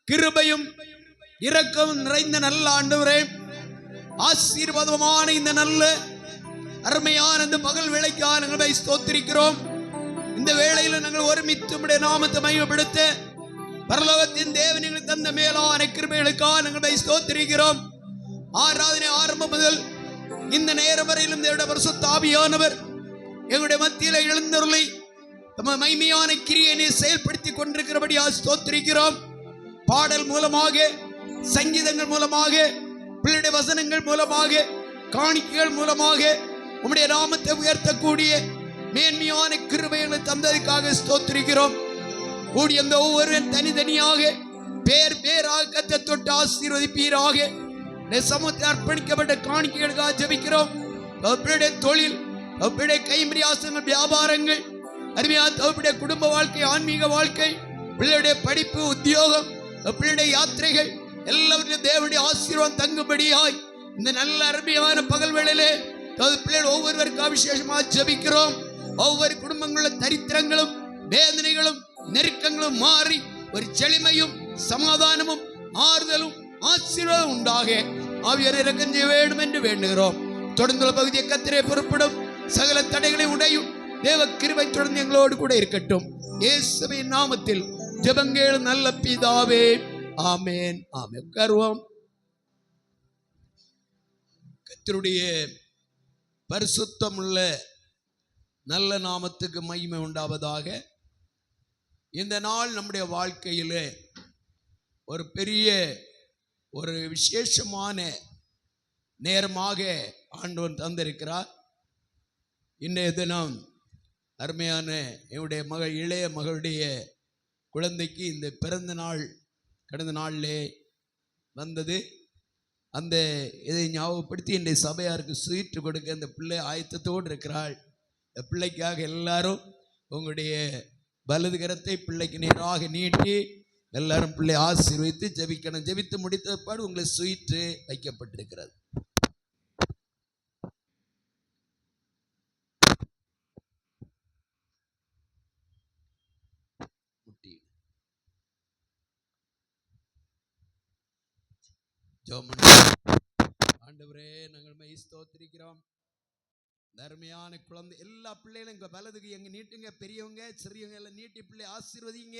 கிருபையும் இரக்கமும் நிறைந்த நல்ல ஆண்டவரே, ஆசீர்வாதமான இந்த நல்ல அருமையான இந்த பகல் வேளைக்காக நாங்கள் ஸ்தோத்திரிக்கிறோம். இந்த வேளையில் நாங்கள் ஒருமித்து உம்முடைய நாமத்தை மகிமைப்படுத்த பரலோகத்தின் தேவன் எங்களுக்கு தந்த மேலான கிருபைகளுக்காக நாங்கள் ஸ்தோத்திரிக்கிறோம். ஆராதனை ஆரம்பம் முதல் இந்த நேரம் வரையிலும் தேவனுடைய பரிசுத்த ஆவியானவர் எங்களுடைய மத்தியில் எழுந்தருளை தமது மகிமையான கிரியையை செயல்படுத்தி கொண்டிருக்கிறபடியாக ஸ்தோத்திரிக்கிறோம். பாடல் மூலமாக, சங்கீதங்கள் மூலமாக, பிள்ளைடைய வசனங்கள் மூலமாக, காணிக்கைகள் மூலமாக உம்முடைய நாமத்தை உயர்த்தக்கூடிய மேன்மையான கிருபைகளை தந்ததுக்காக ஸ்தோத்திரிக்கிறோம். கூடிய அந்த ஒவ்வொருவன் தனித்தனியாக பேர் பேராக கர்த்தரை தொட்டு ஆசீர்வதிப்பீராக. சமூகத்தில் அர்ப்பணிக்கப்பட்ட காணிக்கைகளுக்காக ஜெபிக்கிறோம். அவருடைய தொழில், அவருடைய கைமரியாசங்கள், வியாபாரங்கள், அருமையான அவருடைய குடும்ப வாழ்க்கை, ஆன்மீக வாழ்க்கை, பிள்ளையுடைய படிப்பு, உத்தியோகம், பிள்ளையுடைய யாத்திரைகள் எல்லாவற்றையும் தேவனுடைய ஆசீர்வாதம் தங்கும்படியாய் இந்த நல்ல அருமையான பகல் வேளையிலே பிள்ளைகள் ஒவ்வொருவருக்கும் விசேஷமாக ஜெபிக்கிறோம். ஒவ்வொரு குடும்பங்களும் தரித்திரங்களும் வேதனைகளும் நெருக்கங்களும் மாறி ஒரு செழுமையும் சமாதானமும் ஆறுதலும் ஆசீர்வாதம் உண்டாக ஆவியானவர் இரக்கம் செய்ய வேண்டும் என்று வேண்டுகிறோம். தொடர்ந்துள்ள பகுதியை கர்த்தரே பொறுப்படும். சகல தடைகளை உடையும் தேவ கிருபை தொடர்ந்து எங்களோடு கூட இருக்கட்டும். இயேசுவின் நாமத்தில் ஜெபங்கள் நல்ல பிதாவே, ஆமென். ஆமென். உட்காருவோம். கர்த்தருடைய பரிசுத்தமுள்ள நல்ல நாமத்துக்கு மகிமை உண்டாவதாக. இந்த நாள் நம்முடைய வாழ்க்கையிலே ஒரு பெரிய ஒரு விசேஷமான நேரமாக ஆண்டவன் தந்திருக்கிறார். இன்றைய தினம் அருமையான என்னுடைய மகள், இளைய மகளுடைய குழந்தைக்கு இந்த பிறந்த நாள் கடந்த நாளிலே வந்தது. அந்த இதை ஞாபகப்படுத்தி இன்றைய சபையாருக்கு ஸ்வீட்டு கொடுக்க அந்த பிள்ளை ஆயத்தத்தோடு இருக்கிறாள். இந்த பிள்ளைக்காக எல்லாரும் உங்களுடைய வலது கரத்தை பிள்ளைக்கு நேராக நீட்டி எல்லாரும் பிள்ளை ஆசீர்வதித்து ஜெபிக்கணும். ஜெபித்து முடித்த பாடு உங்களுக்கு ஸ்வீட்டு வைக்கப்பட்டிருக்கிறது. ஆண்டவரே, நாங்கள் ஸ்தோத்திரிக்கிறோம். தர்மையான குழந்தை எல்லா பிள்ளைகளும் வலதுக்கு எங்க நீட்டுங்க. பெரியவங்க சிறியவங்க எல்லாம் நீட்டி பிள்ளை ஆசீர்வதிங்க.